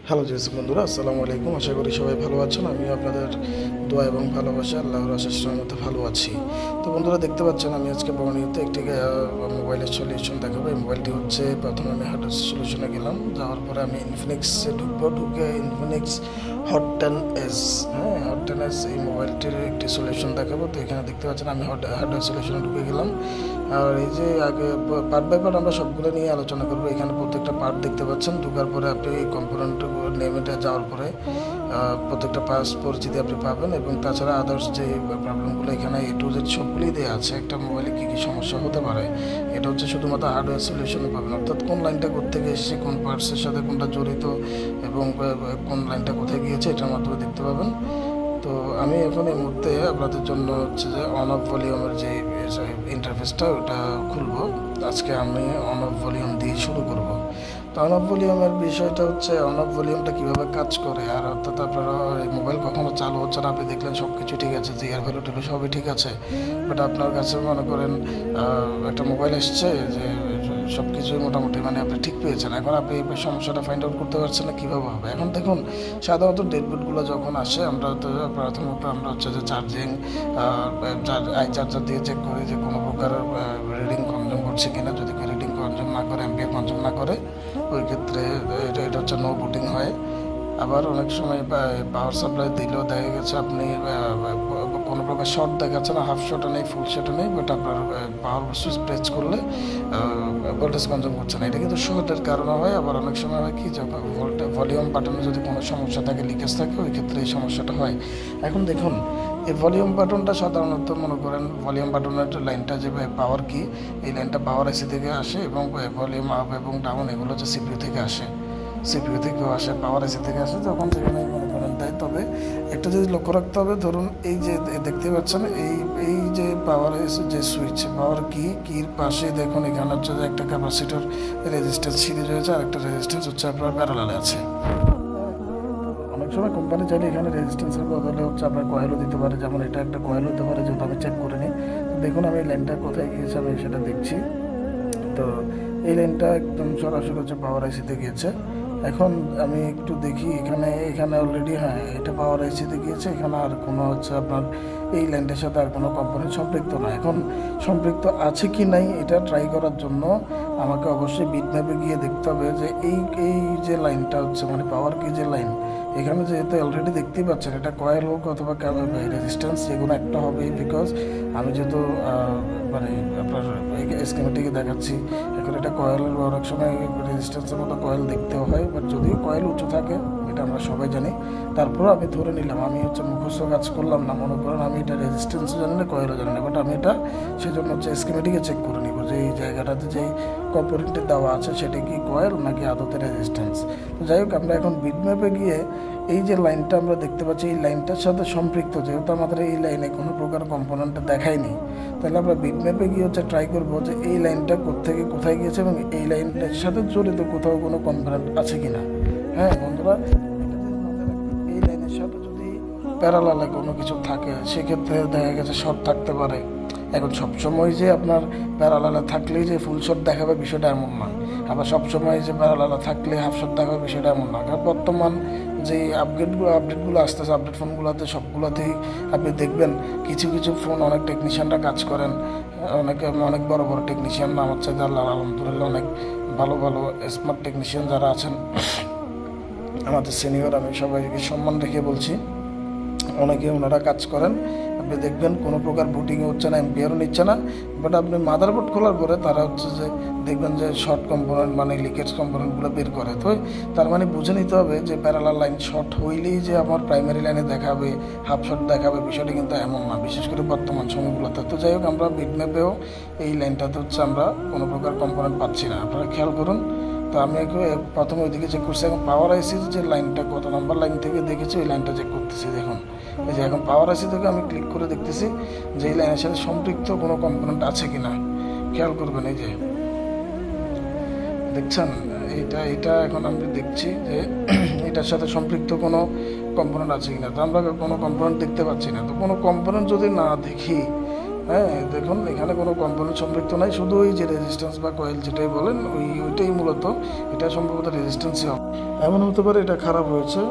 Hello GAC বন্ধুরা, আসসালামু আলাইকুম। আশা করি সবাই ভালো আছেন। আমি আপনাদের দোয়া এবং ভালোবাসা আল্লাহর আশেষ মতো ভালো আছি। তো বন্ধুরা, দেখতে পাচ্ছেন আমি আজকে বর্ণিত একটি মোবাইলের সলিউশন দেখাবো। এই মোবাইলটি হচ্ছে, প্রথমে আমি হার্ডওয়্যার সলিউশনে গেলাম, যাওয়ার পরে আমি ইনফিনিক্সে ঢুকে Infinix hot 10s, hot 10s এই মোবাইলটির একটি সলিউশন দেখাবো। তো এখানে দেখতে পাচ্ছেন আমি হার্ডওয়্যার সলিউশনে ঢুকে গেলাম। আর এই যে আগে পার্ট বাই পার্ট আমরা সবগুলো নিয়ে আলোচনা করবো। এখানে প্রত্যেকটা পার্ট দেখতে পাচ্ছেন। ঢোকার পরে আপনি এই কম্পোনেন্ট নেমেটে যাওয়ার পরে প্রত্যেকটা পরিচিতি আপনি পাবেন, এবং তাছাড়া আদার্স যে প্রবলেমগুলো এখানে এ টু জেড সবগুলোই দেওয়া আছে। একটা মোবাইলে কী কী সমস্যা হতে পারে এটা হচ্ছে শুধুমাত্র হার্ডওয়্যার সলিউশনে পাবেন, অর্থাৎ কোন লাইনটা কোত্থেকে এসেছে, কোন পার্টসের সাথে কোনটা জড়িত এবং কোন লাইনটা কোথায় গিয়েছে এটার মাধ্যমে দেখতে পাবেন। তো আমি এখন এই মুহূর্তে আপনাদের জন্য হচ্ছে যে অন অফ ভলিউমের যে ইন্টারফেসটা ওটা খুলবো। আজকে আমি অন অফ ভলিউম দিয়ে শুরু করব। তো অন অফ ভলিউমের বিষয়টা হচ্ছে অন অফ ভলিউমটা কীভাবে কাজ করে, আর অর্থাৎ আপনারা এই মোবাইল কখনো চালু হচ্ছে না, আপনি দেখলেন সব কিছু ঠিক আছে, যে এয়ার ভ্যালু টেলু সবই ঠিক আছে, বাট আপনার কাছে মনে করেন একটা মোবাইল এসছে যে সব কিছুই মোটামুটি মানে আপনি ঠিক পেয়েছেন, এখন আপনি এই সমস্যাটা ফাইন্ড আউট করতে পারছেন না কীভাবে হবে। এখন দেখুন, সাধারণত ডেডবোর্ডগুলো যখন আসে আমরা তো প্রথমত আমরা হচ্ছে যে চার্জিং আই চার্জার দিয়ে চেক করি যে কোনো প্রকার রিডিং কনজিউম করছে কিনা। যদি রিডিং কনজিউম না করে, এমপিআর কনজিউম না করে, ওই ক্ষেত্রে এটা হচ্ছে নো বুটিং হয়। আবার অনেক সময় পাওয়ার সাপ্লাই দিলেও দেখা গেছে আপনি কোনো প্রকার শর্ট দেখাচ্ছে না, হাফ শর্টও নেই, ফুল শর্টও নেই, বাট আপনার পাওয়ার সুইচ প্রেস করলে ভোল্টেজ কনজিউম করছে না। এটা কিন্তু শর্টের কারণে হয়। আবার অনেক সময় হয় কি, যখন ভলিউম বাটনে যদি কোনো সমস্যা থাকে, লিকেজ থাকে, ওই ক্ষেত্রে এই সমস্যাটা হয়। এখন দেখুন, এই ভলিউম বাটনটা সাধারণত মনে করেন ভলিউম বাটনের লাইনটা যে পাওয়ার কি, এই লাইনটা পাওয়ার আইসি থেকে আসে, এবং ভলিউম আপ এবং ডাউন এগুলো হচ্ছে সিপিইউ থেকে আসে, সিপিইউ থেকেও আসে, পাওয়ার এসি থেকে আসে, যখন সেখানে মনে করেন দেয়। তবে একটা জিনিস লক্ষ্য রাখতে হবে, ধরুন এই যে দেখতে পাচ্ছেন এই যে পাওয়ার যে সুইচ, পাওয়ার কির পাশে দেখুন এখানে হচ্ছে যে একটা ক্যাপাসিটর রেজিস্ট্যান্স সিরিজ হয়েছে, আর একটা রেজিস্ট্যান্স হচ্ছে আপনার প্যারালালে আছে। অনেক সময় কোম্পানি চাইলে এখানে রেজিস্ট্যান্সের বদলে হচ্ছে আপনার কয়েলও দিতে পারে, যেমন এটা একটা কয়েল হতে পারে, যেহেতু আমি চেক করে নিই। দেখুন আমি লাইনটা কোথায় গিয়েছে আমি সেটা দেখছি। তো এই লাইনটা একদম সরাসরি হচ্ছে পাওয়ার আইসিতে গিয়েছে। এখন আমি একটু দেখি এখানে অলরেডি, এটা পাওয়ার আইসিতে গিয়েছে, এখানে আর কোনো হচ্ছে আপনার এই লাইনটার সাথে আর কোনো কোম্পানি সম্পৃক্ত না। এখন সম্পৃক্ত আছে কি নাই এটা ট্রাই করার জন্য আমাকে অবশ্যই বিটম্যাপে গিয়ে দেখতে হবে যে এই যে লাইনটা হচ্ছে মানে পাওয়ার কি যে লাইন, এখানে যেহেতু অলরেডি দেখতেই পাচ্ছেন এটা কয়েল হোক অথবা রেজিস্ট্যান্স, যেগুলো একটা হবে, বিকজ আমি যেহেতু মানে আপনার স্কিমেটিকে দেখাচ্ছি। এখন এটা কয়েলের অনেক সময় রেজিস্ট্যান্সের মতো কয়েল দেখতেও হয়, বাট যদিও কয়েল উঁচু থাকে এটা আমরা সবাই জানি। তারপরও আমি ধরে নিলাম, আমি হচ্ছে মুখস্থ কাজ করলাম না, মনে করেন আমি এটা রেজিস্ট্যান্সও জানি না, কয়েলও জানি না, বাট আমি এটা সেজন্য হচ্ছে স্কিমেটিকে চেক করে নিব যে এই জায়গাটাতে যেই কম্পোনেন্টটি দেওয়া আছে সেটা কি কয়েল নাকি আদতে রেজিস্ট্যান্স। তো যাই হোক, আমরা এখন বিটম্যাপে গিয়ে এই যে লাইনটা আমরা দেখতে পাচ্ছি এই লাইনটার সাথে সম্পৃক্ত, যেহেতু আমাদের এই লাইনে কোনো প্রকার কম্পোনেন্ট দেখায়নি, তাহলে আমরা বিটম্যাপে গিয়ে হচ্ছে ট্রাই করবো যে এই লাইনটা কোত্থেকে কোথায় গিয়েছে এবং এই লাইনটার সাথে জড়িত কোথাও কোনো কম্পোনেন্ট আছে কিনা। বন্ধুরা, এই লাইনের সাথে যদি প্যারালালে কোনো কিছু থাকে সেক্ষেত্রে দেখা গেছে শর্ট থাকতে পারে। এখন সবসময় যে আপনার প্যারালালে থাকলেই যে ফুল শট দেখাবে বিষয়টা এমন না, আবার সবসময় যে প্যারালালে থাকলে হাফ শট দেখাবে বিষয়টা এমন না। কারণ বর্তমান যে আপডেটগুলো আসতেছে, আপডেট ফোনগুলোতে সবগুলোতেই আপনি দেখবেন কিছু কিছু ফোন অনেক টেকনিশিয়ানরা কাজ করেন, অনেক বড় বড় টেকনিশিয়ান, আমার চাইতে আল্লাহ আলহামদুলিল্লাহ অনেক ভালো ভালো স্মার্ট টেকনিশিয়ান যারা আছেন আমাদের সিনিয়র, আমি সবাইকে সম্মান রেখে বলছি, অনেকে ওনারা কাজ করেন। আপনি দেখবেন কোনো প্রকার বুটিংও হচ্ছে না, এমপিআরও নিচ্ছে না, বাট আপনি মাদারবোর্ড খোলার পরে তারা হচ্ছে যে দেখবেন যে শর্ট কম্পোনেন্ট মানে লিকেজ কম্পোনেন্টগুলো বের করে। তো তার মানে বুঝে নিতে হবে যে প্যারালাল লাইন শর্ট হইলেই যে আমার প্রাইমারি লাইনে দেখাবে, হাফ শর্ট দেখাবে, বিষয়টা কিন্তু এমন না, বিশেষ করে বর্তমান সময়গুলোতে। তো যাই হোক, আমরা বিটম্যাপেও এই লাইনটাতে হচ্ছে আমরা কোনো প্রকার কম্পোনেন্ট পাচ্ছি না, আপনারা খেয়াল করুন। তো আমি প্রথমে ওইদিকে চেক করছি, এখন পাওয়ার আইসির যে লাইনটা কত নাম্বার লাইন থেকে দেখেছি ওই লাইনটা চেক করতেছি। দেখুন এই যে এখন পাওয়ার আইসি থেকে আমি ক্লিক করে দেখতেছি যে এই লাইনের সাথে সম্পৃক্ত কোনো কম্পোনেন্ট আছে কিনা। খেয়াল করবেন, এই যে দেখছেন এটা এখন আমি দেখছি যে এটার সাথে সম্পৃক্ত কোনো কম্পোনেন্ট আছে কিনা। তো আমরা কোনো কম্পোনেন্ট দেখতে পাচ্ছি না। তো কোনো কম্পোনেন্ট যদি না দেখি হ্যাঁ দেখুন এখানে কোনো কম্পোনেন্ট সম্পৃক্ত নাই, শুধু ওই যে রেজিস্ট্যান্স বা কয়েল যেটাই বলেন ওইটাই মূলত, এটা সম্ভবত রেজিস্ট্যান্সই হবে। এমন হতে পারে এটা খারাপ হয়েছে।